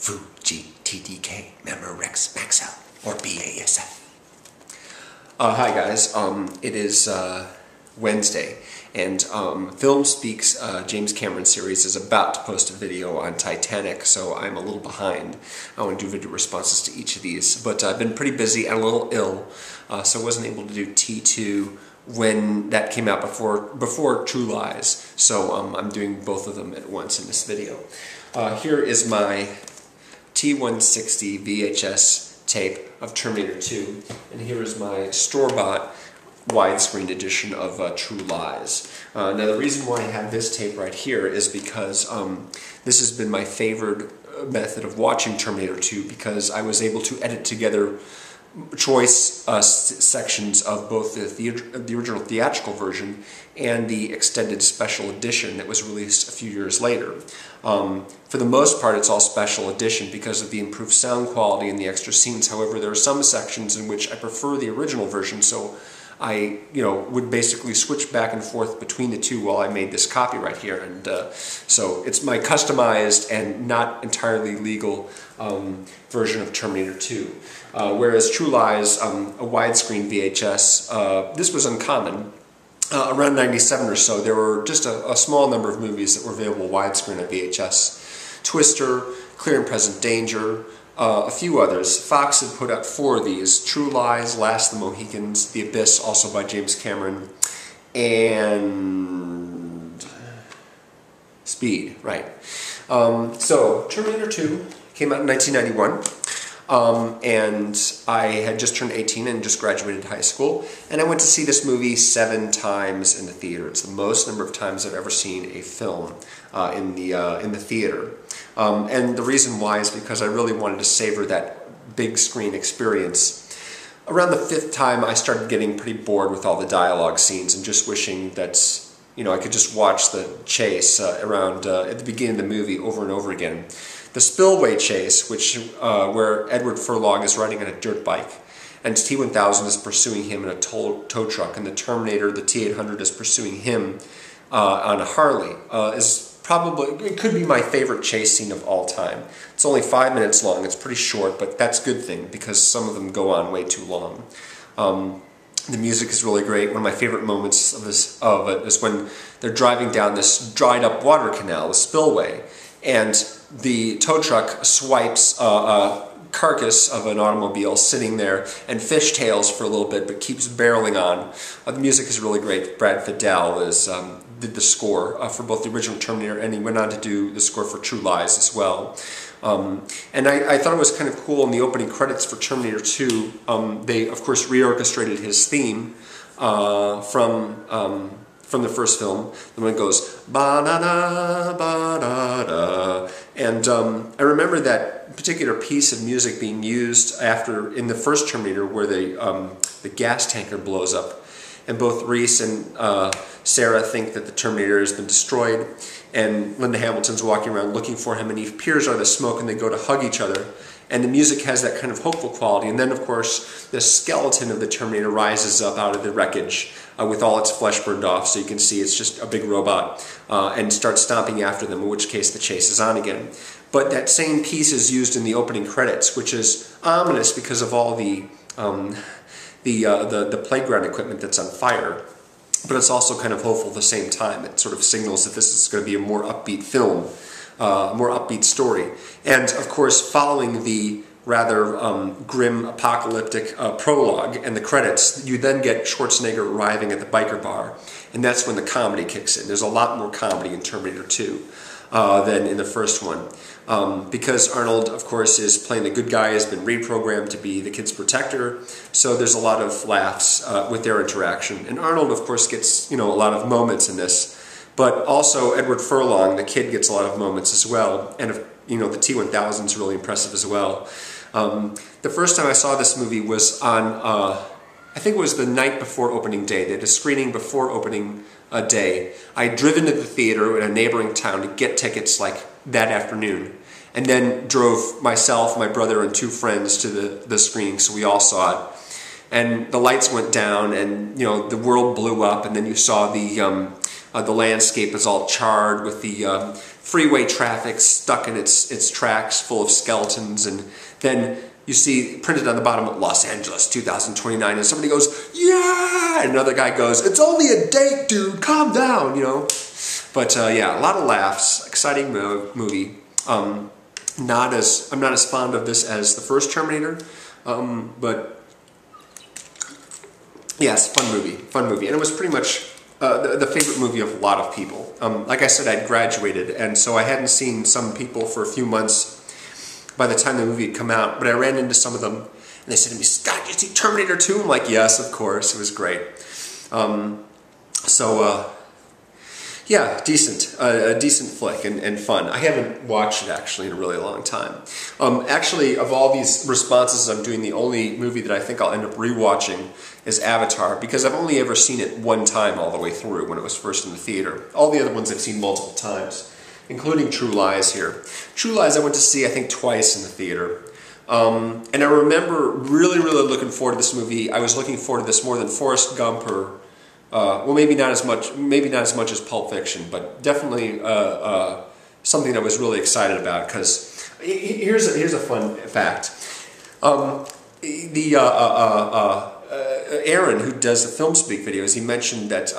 Fuji TDK member Rex Maxell or BASF. Hi guys, it is Wednesday, and FilmSpeak's James Cameron series is about to post a video on Titanic, so I'm a little behind. I want to do video responses to each of these, but I've been pretty busy and a little ill, so I wasn't able to do T2 when that came out before True Lies, so I'm doing both of them at once in this video. Here is my T160 VHS tape of Terminator 2, and here is my store-bought widescreen edition of True Lies. Now the reason why I have this tape right here is because this has been my favorite method of watching Terminator 2, because I was able to edit together choice sections of both the original theatrical version and the extended special edition that was released a few years later. For the most part, it's all special edition because of the improved sound quality and the extra scenes. However, there are some sections in which I prefer the original version, so I, would basically switch back and forth between the two while I made this copy right here, and so it's my customized and not entirely legal version of Terminator 2. Whereas True Lies, a widescreen VHS, this was uncommon. Around 97 or so, there were just a small number of movies that were available widescreen on VHS. Twister, Clear and Present Danger, a few others. Fox had put out 4 of these: True Lies, Last of the Mohicans, The Abyss, also by James Cameron, and Speed, right. So Terminator 2 came out in 1991. And I had just turned 18 and just graduated high school, and I went to see this movie 7 times in the theater. It's the most number of times I've ever seen a film in the theater. And the reason why is because I really wanted to savor that big screen experience. Around the 5th time, I started getting pretty bored with all the dialogue scenes and just wishing that I could just watch the chase around at the beginning of the movie over and over again. The spillway chase, where Edward Furlong is riding on a dirt bike, and T-1000 is pursuing him in a tow truck, and the Terminator, the T-800, is pursuing him on a Harley, it could be my favorite chase scene of all time. It's only 5 minutes long. It's pretty short, but that's a good thing because some of them go on way too long. The music is really great. One of my favorite moments of it is when they're driving down this dried up water canal, the spillway, and the tow truck swipes a carcass of an automobile sitting there and fishtails for a little bit, but keeps barreling on. The music is really great. Brad Fiedel did the score for both the original Terminator, and he went on to do the score for True Lies as well. And I thought it was kind of cool in the opening credits for Terminator 2. They, of course, reorchestrated his theme from the first film. The one goes ba-da-da, ba-da-da. And I remember that particular piece of music being used in the first Terminator, where the gas tanker blows up. And both Reese and Sarah think that the Terminator has been destroyed, and Linda Hamilton's walking around looking for him, and he appears out of the smoke, and they go to hug each other. And the music has that kind of hopeful quality. And then, of course, the skeleton of the Terminator rises up out of the wreckage with all its flesh burned off, so you can see it's just a big robot, and starts stomping after them, in which case the chase is on again. But that same piece is used in the opening credits, which is ominous because of all the playground equipment that's on fire. But it's also kind of hopeful at the same time. It sort of signals that this is going to be a more upbeat film, a more upbeat story. And of course, following the rather grim apocalyptic prologue and the credits, you then get Schwarzenegger arriving at the biker bar, and that's when the comedy kicks in. There's a lot more comedy in Terminator 2 than in the first one. Because Arnold, of course, is playing the good guy, has been reprogrammed to be the kid's protector, so there's a lot of laughs with their interaction. And Arnold, of course, gets a lot of moments in this, but also Edward Furlong, the kid, gets a lot of moments as well, and the T-1000 is really impressive as well. The first time I saw this movie was on, I think it was the night before opening day. They had a screening before opening day. I had driven to the theater in a neighboring town to get tickets like that afternoon, and then drove myself, my brother, and 2 friends to the screening, so we all saw it. And the lights went down, and the world blew up, and then you saw the landscape is all charred with the freeway traffic stuck in its tracks full of skeletons, and then you see printed on the bottom, Los Angeles 2029, and somebody goes, yeah, and another guy goes, it's only a date, dude, calm down, you know. But yeah, a lot of laughs, exciting movie. I'm not as fond of this as the first Terminator, but yes, fun movie, and it was pretty much the favorite movie of a lot of people. Like I said, I'd graduated, and so I hadn't seen some people for a few months by the time the movie had come out, but I ran into some of them, and they said to me, Scott, did you see Terminator 2? I'm like, yes, of course, it was great. Yeah, a decent flick and fun. I haven't watched it actually in a really long time. Actually, of all these responses I'm doing, the only movie that I think I'll end up rewatching is Avatar, because I've only ever seen it one time all the way through when it was first in the theater. All the other ones I've seen multiple times, including True Lies here. True Lies I went to see, I think, twice in the theater. And I remember really looking forward to this movie. I was looking forward to this more than Forrest Gump or well, maybe not as much as Pulp Fiction, but definitely something I was really excited about. Because here's a fun fact: Aaron, who does the FilmSpeak videos, he mentioned that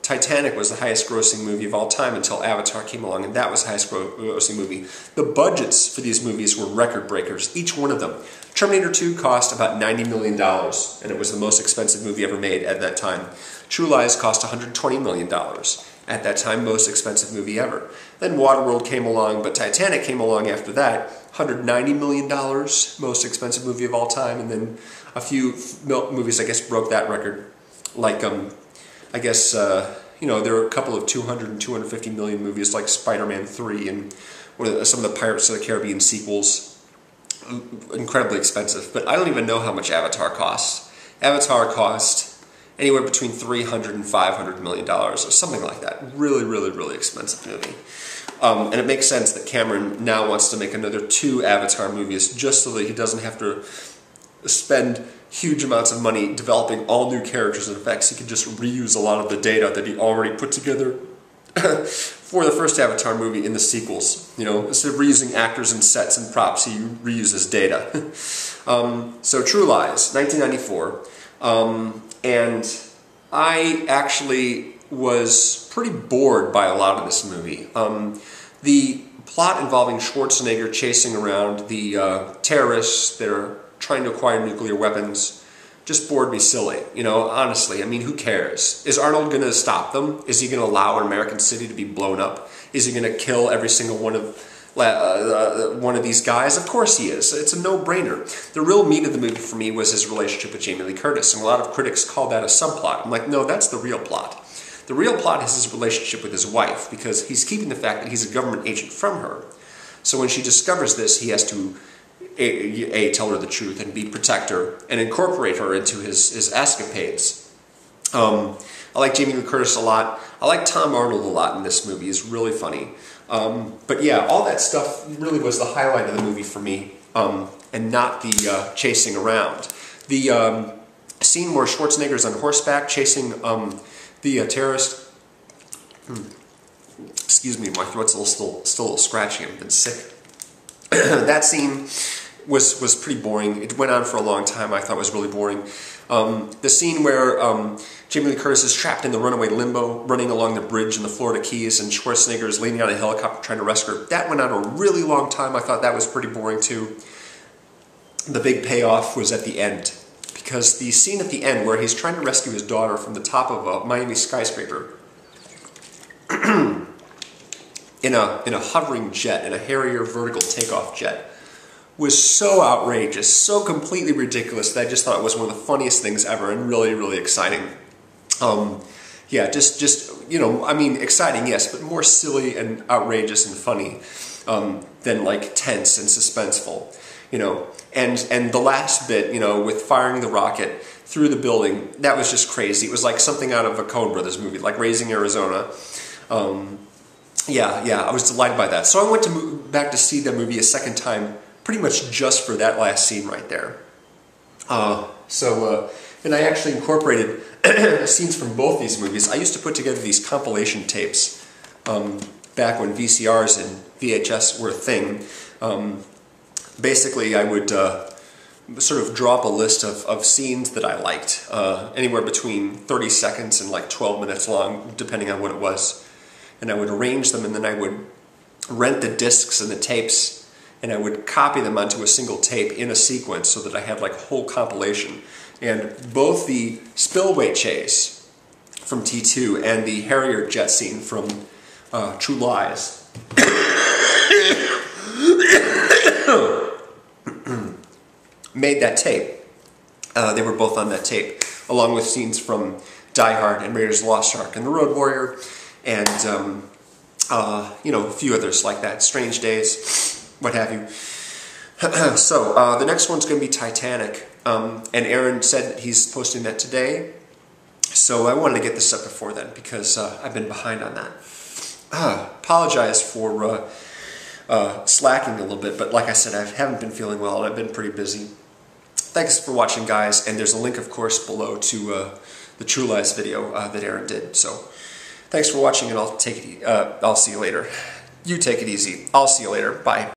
Titanic was the highest-grossing movie of all time until Avatar came along, and that was the highest-grossing movie. The budgets for these movies were record-breakers, each one of them. Terminator 2 cost about $90 million, and it was the most expensive movie ever made at that time. True Lies cost $120 million. At that time, most expensive movie ever. Then Waterworld came along, but Titanic came along after that. $190 million, most expensive movie of all time, and then a few movies, I guess, broke that record. Like, I guess, you know, there are a couple of 200 and 250 million movies like Spider-Man 3 and some of the Pirates of the Caribbean sequels. Incredibly expensive, but I don't even know how much Avatar costs. Avatar cost anywhere between $300 and $500 million, or something like that. Really expensive movie. And it makes sense that Cameron now wants to make another 2 Avatar movies just so that he doesn't have to spend huge amounts of money developing all new characters and effects. He can just reuse a lot of the data that he already put together for the first Avatar movie in the sequels. You know, instead of reusing actors and sets and props, he reuses data. So True Lies, 1994. And I actually was pretty bored by a lot of this movie. The plot involving Schwarzenegger chasing around the terrorists that are trying to acquire nuclear weapons just bored me silly. You know, honestly, I mean, who cares? Is Arnold going to stop them? Is he going to allow an American city to be blown up? Is he going to kill every single one of these guys? Of course he is. It's a no-brainer. The real meat of the movie for me was his relationship with Jamie Lee Curtis, and a lot of critics call that a subplot. I'm like, no, that's the real plot. The real plot is his relationship with his wife, because he's keeping the fact that he's a government agent from her. So when she discovers this, he has to A, tell her the truth, and B, protect her, and incorporate her into his escapades. I like Jamie Lee Curtis a lot. I like Tom Arnold a lot in this movie. He's really funny. But yeah, all that stuff really was the highlight of the movie for me, and not the chasing around. The scene where Schwarzenegger's on horseback chasing the terrorist. Excuse me, my throat's still a little scratchy. I've been sick. That scene was pretty boring. It went on for a long time. I thought it was really boring. The scene where Jamie Lee Curtis is trapped in the runaway limbo, running along the bridge in the Florida Keys, and Schwarzenegger is leaning on a helicopter trying to rescue her. That went on a really long time. I thought that was pretty boring too. The big payoff was at the end, because the scene at the end where he's trying to rescue his daughter from the top of a Miami skyscraper in a hovering jet, in a Harrier vertical takeoff jet, was so outrageous, so completely ridiculous that I just thought it was one of the funniest things ever and really exciting. Yeah, just you know, I mean, exciting, yes, but more silly and outrageous and funny than like tense and suspenseful, you know. And the last bit, you know, with firing the rocket through the building, that was just crazy. It was like something out of a Coen Brothers movie, like Raising Arizona. Yeah, I was delighted by that. So I went back to see the movie a second time, pretty much just for that last scene right there. And I actually incorporated scenes from both these movies. I used to put together these compilation tapes back when VCRs and VHS were a thing, basically I would sort of drop a list of scenes that I liked, anywhere between 30 seconds and like 12 minutes long, depending on what it was. And I would arrange them, and then I would rent the discs and the tapes, and I would copy them onto a single tape in a sequence so that I had like a whole compilation. And both the spillway chase from T2 and the Harrier jet scene from True Lies made that tape. They were both on that tape, along with scenes from Die Hard and Raiders of the Lost Ark and The Road Warrior, and you know, a few others like that, Strange Days, what have you. So the next one's going to be Titanic, and Aaron said that he's posting that today, so I wanted to get this up before then because I've been behind on that. Apologize for slacking a little bit, but like I said, I haven't been feeling well and I've been pretty busy. Thanks for watching, guys, and there's a link, of course, below to the True Lies video that Aaron did. So thanks for watching, and I'll see you later. You take it easy. I'll see you later. Bye.